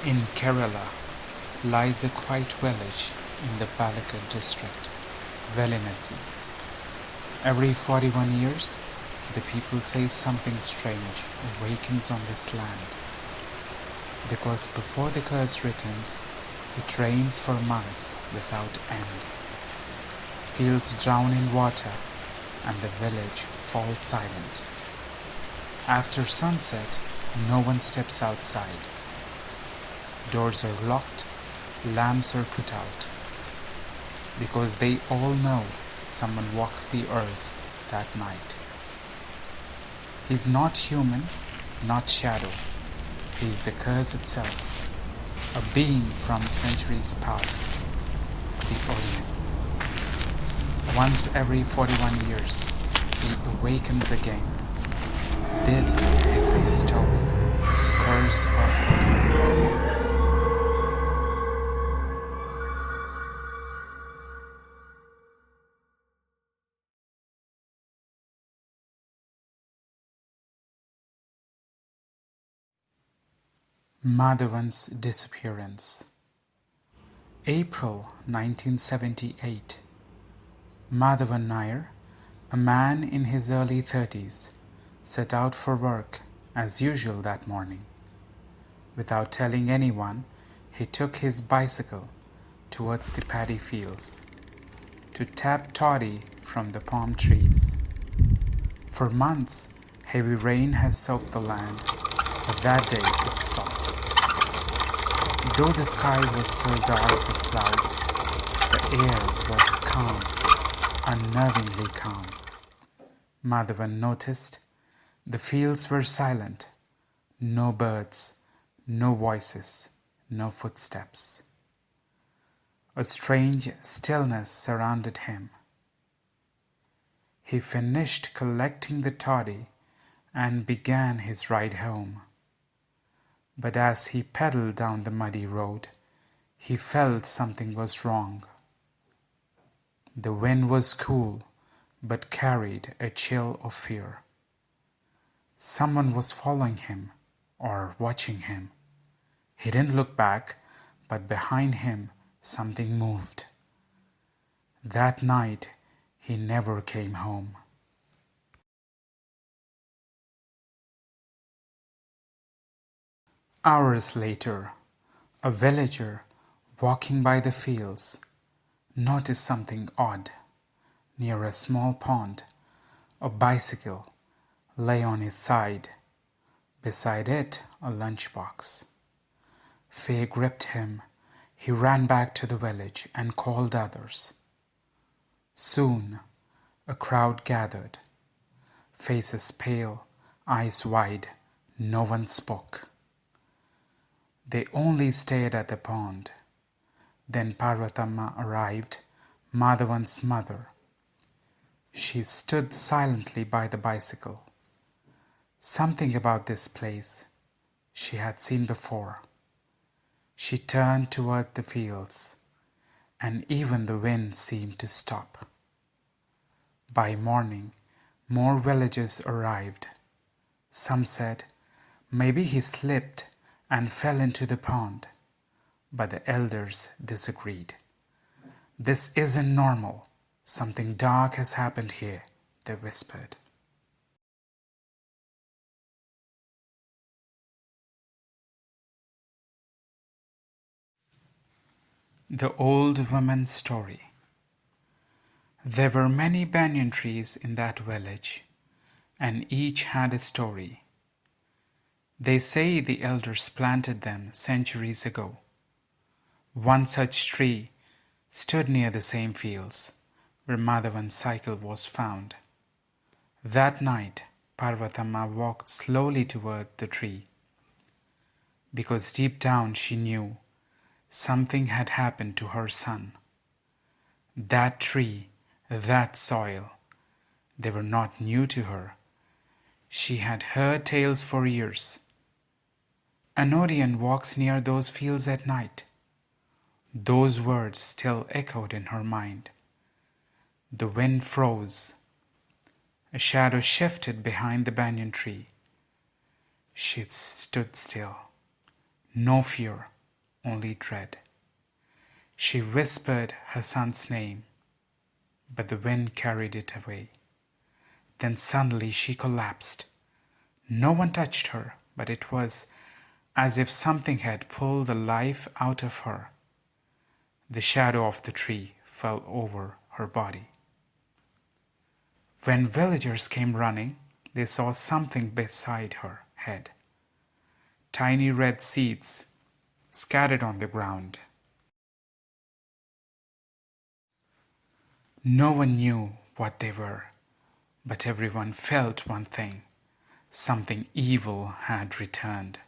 In Kerala lies a quiet village in the Palakkad district, Velinetsi. Every 41 years, the people say something strange awakens on this land. Because before the curse returns, it rains for months without end. Fields drown in water and the village falls silent. After sunset, no one steps outside. Doors are locked, lamps are put out. Because they all know someone walks the earth that night. He's not human, not shadow. He's the curse itself, a being from centuries past, the Odiyan. Once every 41 years, he awakens again. This is his story, Curse of Odiyan. Madhavan's disappearance. April 1978. Madhavan Nair, a man in his early 30s, set out for work as usual that morning. Without telling anyone, he took his bicycle towards the paddy fields to tap toddy from the palm trees. For months, heavy rain has soaked the land, but that day it stopped. Though the sky was still dark with clouds, the air was calm, unnervingly calm. Madhavan noticed the fields were silent, no birds, no voices, no footsteps. A strange stillness surrounded him. He finished collecting the toddy and began his ride home. But as he pedaled down the muddy road, he felt something was wrong. The wind was cool, but carried a chill of fear. Someone was following him or watching him. He didn't look back, but behind him something moved. That night, he never came home. Hours later, a villager walking by the fields noticed something odd. Near a small pond, a bicycle lay on his side. Beside it, a lunchbox. Fear gripped him. He ran back to the village and called others. Soon, a crowd gathered. Faces pale, eyes wide, no one spoke. They only stared at the pond. Then Parvathamma arrived, Madhavan's mother. She stood silently by the bicycle. Something about this place she had seen before. She turned toward the fields, and even the wind seemed to stop. By morning, more villagers arrived. Some said, maybe he slipped and fell into the pond. But the elders disagreed. This isn't normal. Something dark has happened here, they whispered. The Old Woman's Story. There were many banyan trees in that village, and each had a story. They say the elders planted them centuries ago. One such tree stood near the same fields where Madhavan's cycle was found. That night, Parvathamma walked slowly toward the tree, because deep down she knew something had happened to her son. That tree, that soil, they were not new to her. She had heard tales for years. An Odiyan walks near those fields at night. Those words still echoed in her mind. The wind froze. A shadow shifted behind the banyan tree. She stood still. No fear, only dread. She whispered her son's name, but the wind carried it away. Then suddenly she collapsed. No one touched her, but it was as if something had pulled the life out of her. The shadow of the tree fell over her body. When villagers came running, they saw something beside her head. Tiny red seeds scattered on the ground. No one knew what they were, but everyone felt one thing. Something evil had returned.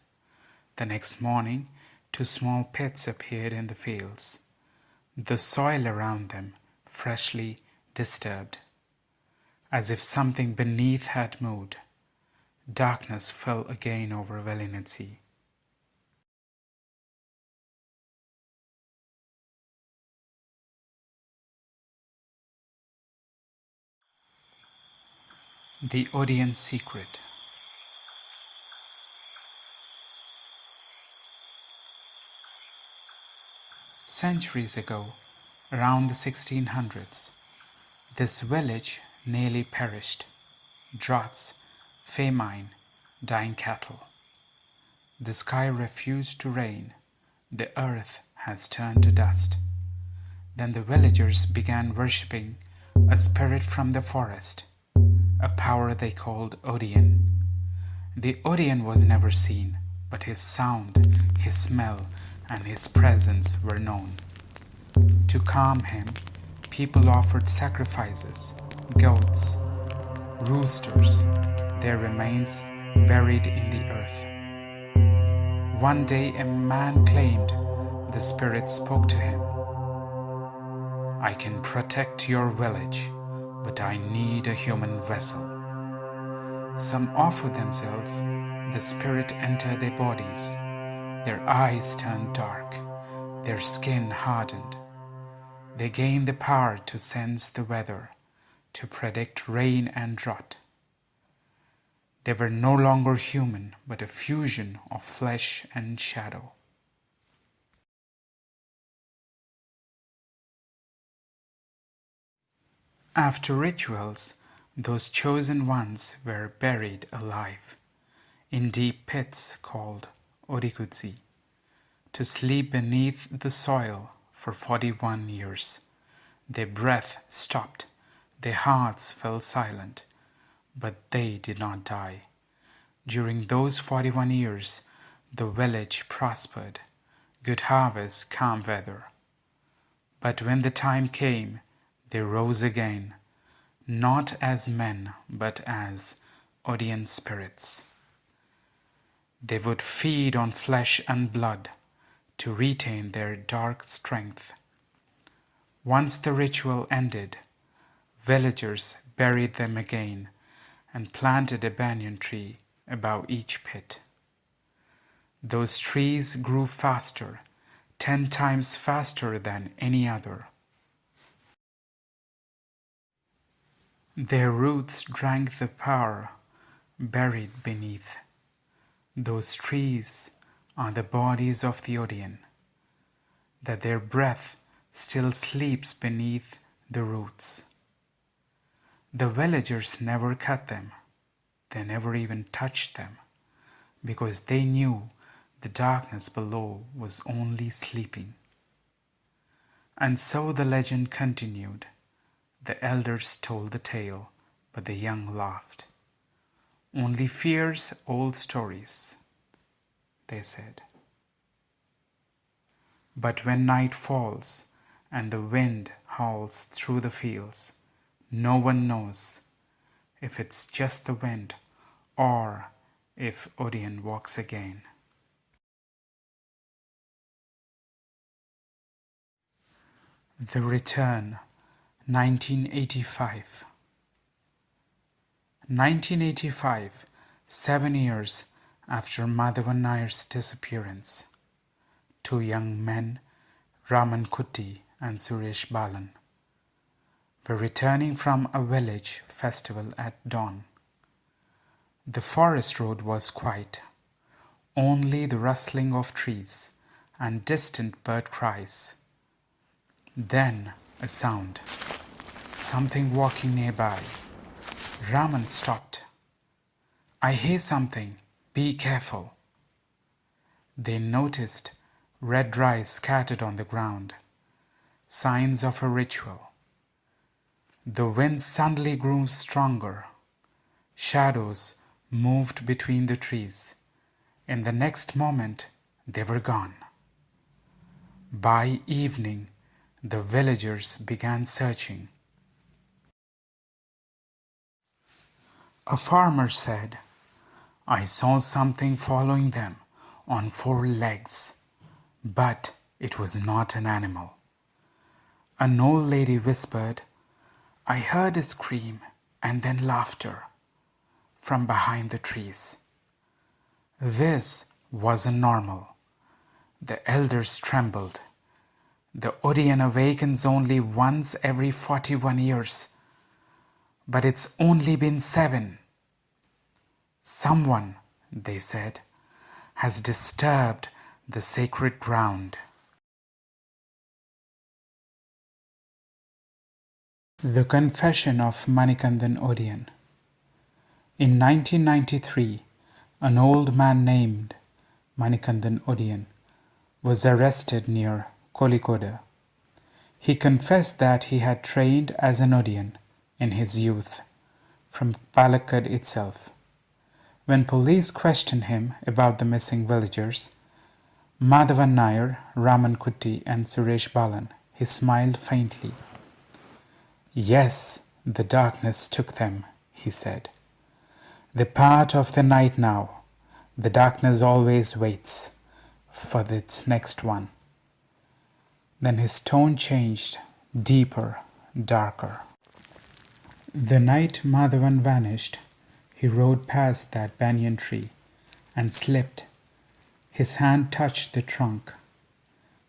The next morning, 2 small pits appeared in the fields, the soil around them freshly disturbed. As if something beneath had moved, darkness fell again over Valinancy. The Odiyan Secret. Centuries ago, around the 1600s, this village nearly perished. Droughts, famine, dying cattle. The sky refused to rain. The earth has turned to dust. Then the villagers began worshipping a spirit from the forest, a power they called Odiyan. The Odiyan was never seen, but his sound, his smell, and his presence were known. To calm him, people offered sacrifices, goats, roosters, their remains buried in the earth. One day a man claimed the spirit spoke to him. I can protect your village, but I need a human vessel. Some offered themselves. The spirit entered their bodies. Their eyes turned dark. Their skin hardened. They gained the power to sense the weather, to predict rain and drought. They were no longer human, but a fusion of flesh and shadow. After rituals, those chosen ones were buried alive in deep pits called Orikutsi, to sleep beneath the soil for 41 years. Their breath stopped, their hearts fell silent, but they did not die. During those 41 years, the village prospered, good harvest, calm weather. But when the time came, they rose again, not as men, but as Odiyan spirits. They would feed on flesh and blood to retain their dark strength. Once the ritual ended, villagers buried them again and planted a banyan tree above each pit. Those trees grew faster, 10 times faster than any other. Their roots drank the power buried beneath. Those trees are the bodies of the Odiyan, that their breath still sleeps beneath the roots. The villagers never cut them. They never even touched them, because they knew the darkness below was only sleeping. And so the legend continued. The elders told the tale, but the young laughed. Only fierce old stories, they said. But when night falls and the wind howls through the fields, no one knows if it's just the wind or if Odiyan walks again. The Return, 1985. 1985, 7 years after Madhavan Nayar's disappearance. 2 young men, Raman Kutty and Suresh Balan, were returning from a village festival at dawn. The forest road was quiet, only the rustling of trees and distant bird cries. Then a sound, something walking nearby. Raman stopped. "I hear something. Be careful." They noticed red rice scattered on the ground, signs of a ritual. The wind suddenly grew stronger. Shadows moved between the trees. In the next moment, they were gone. By evening, the villagers began searching. A farmer said, "I saw something following them on 4 legs, but it was not an animal." An old lady whispered, "I heard a scream and then laughter from behind the trees." This wasn't normal. The elders trembled. The Odiyan awakens only once every 41 years, but it's only been 7. Someone, they said, has disturbed the sacred ground. The Confession of Manikandan Odiyan. In 1993, an old man named Manikandan Odiyan was arrested near Kozhikode. He confessed that he had trained as an Odiyan in his youth from Palakkad itself. When police questioned him about the missing villagers, Madhavan Nair, Raman Kutti and Suresh Balan, he smiled faintly. "Yes, the darkness took them," he said. "They're part of the night now. The darkness always waits for its next one." Then his tone changed, deeper, darker. The night Madhavan vanished, he rode past that banyan tree and slipped. His hand touched the trunk.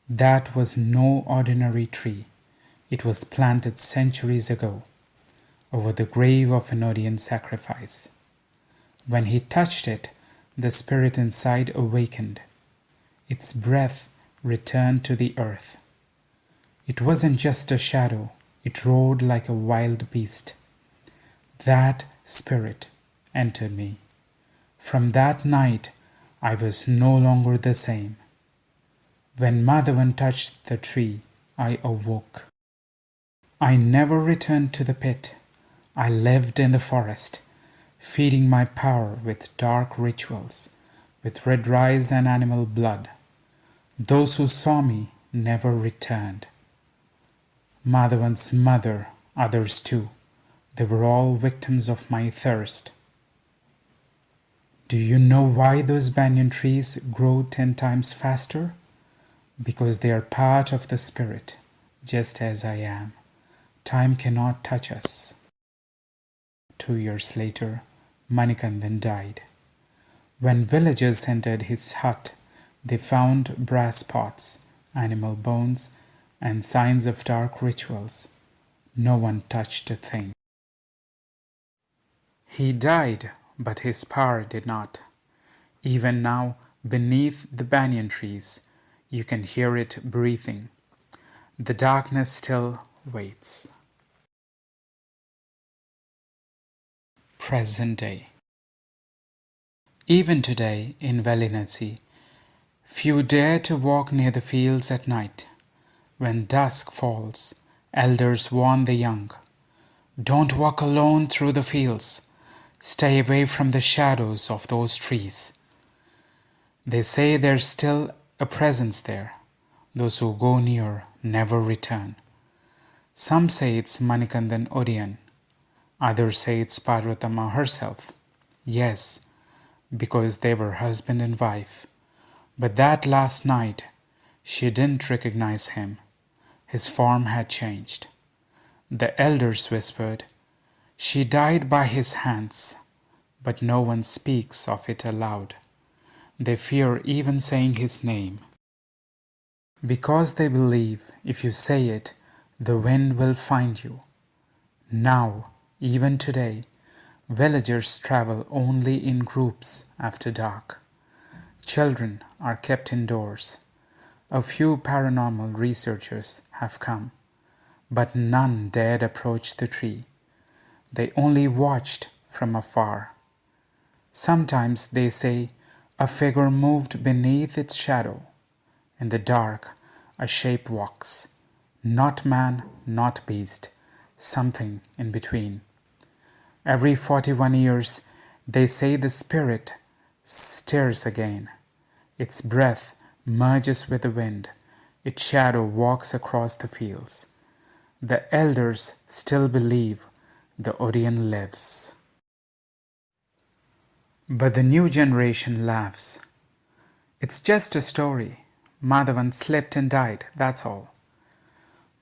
That was no ordinary tree. It was planted centuries ago, over the grave of an Odiyan sacrifice. When he touched it, the spirit inside awakened. Its breath returned to the earth. It wasn't just a shadow, it roared like a wild beast. That spirit entered me. From that night, I was no longer the same. When Madhavan touched the tree, I awoke. I never returned to the pit. I lived in the forest, feeding my power with dark rituals, with red rice and animal blood. Those who saw me never returned. Madhavan's mother, others too, they were all victims of my thirst. Do you know why those banyan trees grow 10 times faster? Because they are part of the spirit, just as I am. Time cannot touch us. 2 years later, Manikandan died. When villagers entered his hut, they found brass pots, animal bones, and signs of dark rituals. No one touched a thing. He died, but his power did not. Even now, beneath the banyan trees, you can hear it breathing. The darkness still waits. Present day. Even today, in Valinati, few dare to walk near the fields at night. When dusk falls, elders warn the young. Don't walk alone through the fields. Stay away from the shadows of those trees. They say there's still a presence there. Those who go near never return. Some say it's Manikandan Odiyan. Others say it's Parvatama herself. Yes, because they were husband and wife. But that last night, she didn't recognize him. His form had changed. The elders whispered, "She died by his hands," but no one speaks of it aloud. They fear even saying his name. Because they believe if you say it, the wind will find you. Now, even today, villagers travel only in groups after dark. Children are kept indoors. A few paranormal researchers have come, but none dared approach the tree. They only watched from afar. Sometimes, they say, a figure moved beneath its shadow. In the dark, a shape walks. Not man, not beast, something in between. Every 41 years, they say the spirit stirs again. Its breath merges with the wind. Its shadow walks across the fields. The elders still believe the Odiyan lives. But the new generation laughs. It's just a story. Madhavan slipped and died, that's all.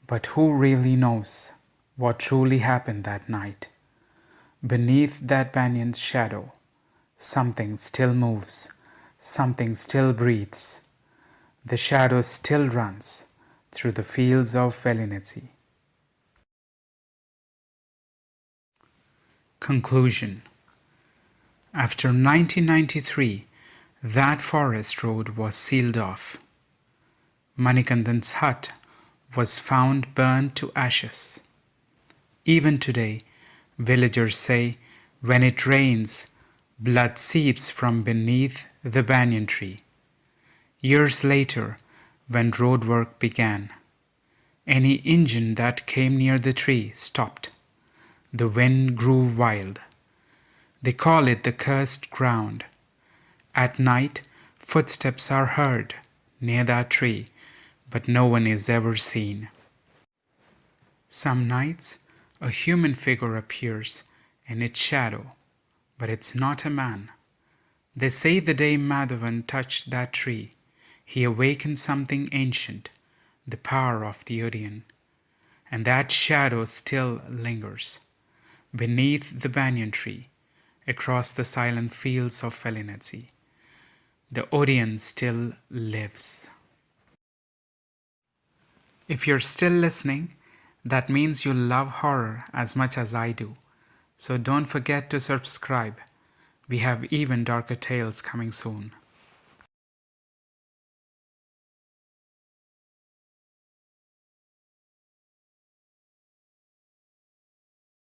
But who really knows what truly happened that night? Beneath that banyan's shadow, something still moves, something still breathes. The shadow still runs through the fields of Velinity. Conclusion. After 1993, that forest road was sealed off. Manikandan's hut was found burned to ashes. Even today, villagers say when it rains, blood seeps from beneath the banyan tree. Years later, when road work began, any engine that came near the tree stopped. The wind grew wild. They call it the cursed ground. At night, footsteps are heard near that tree, but no one is ever seen. Some nights, a human figure appears in its shadow, but it's not a man. They say the day Madhavan touched that tree, he awakened something ancient, the power of the Odiyan, and that shadow still lingers beneath the banyan tree, across the silent fields of Velinity. The Odiyan still lives. If you're still listening, that means you love horror as much as I do. So don't forget to subscribe. We have even darker tales coming soon.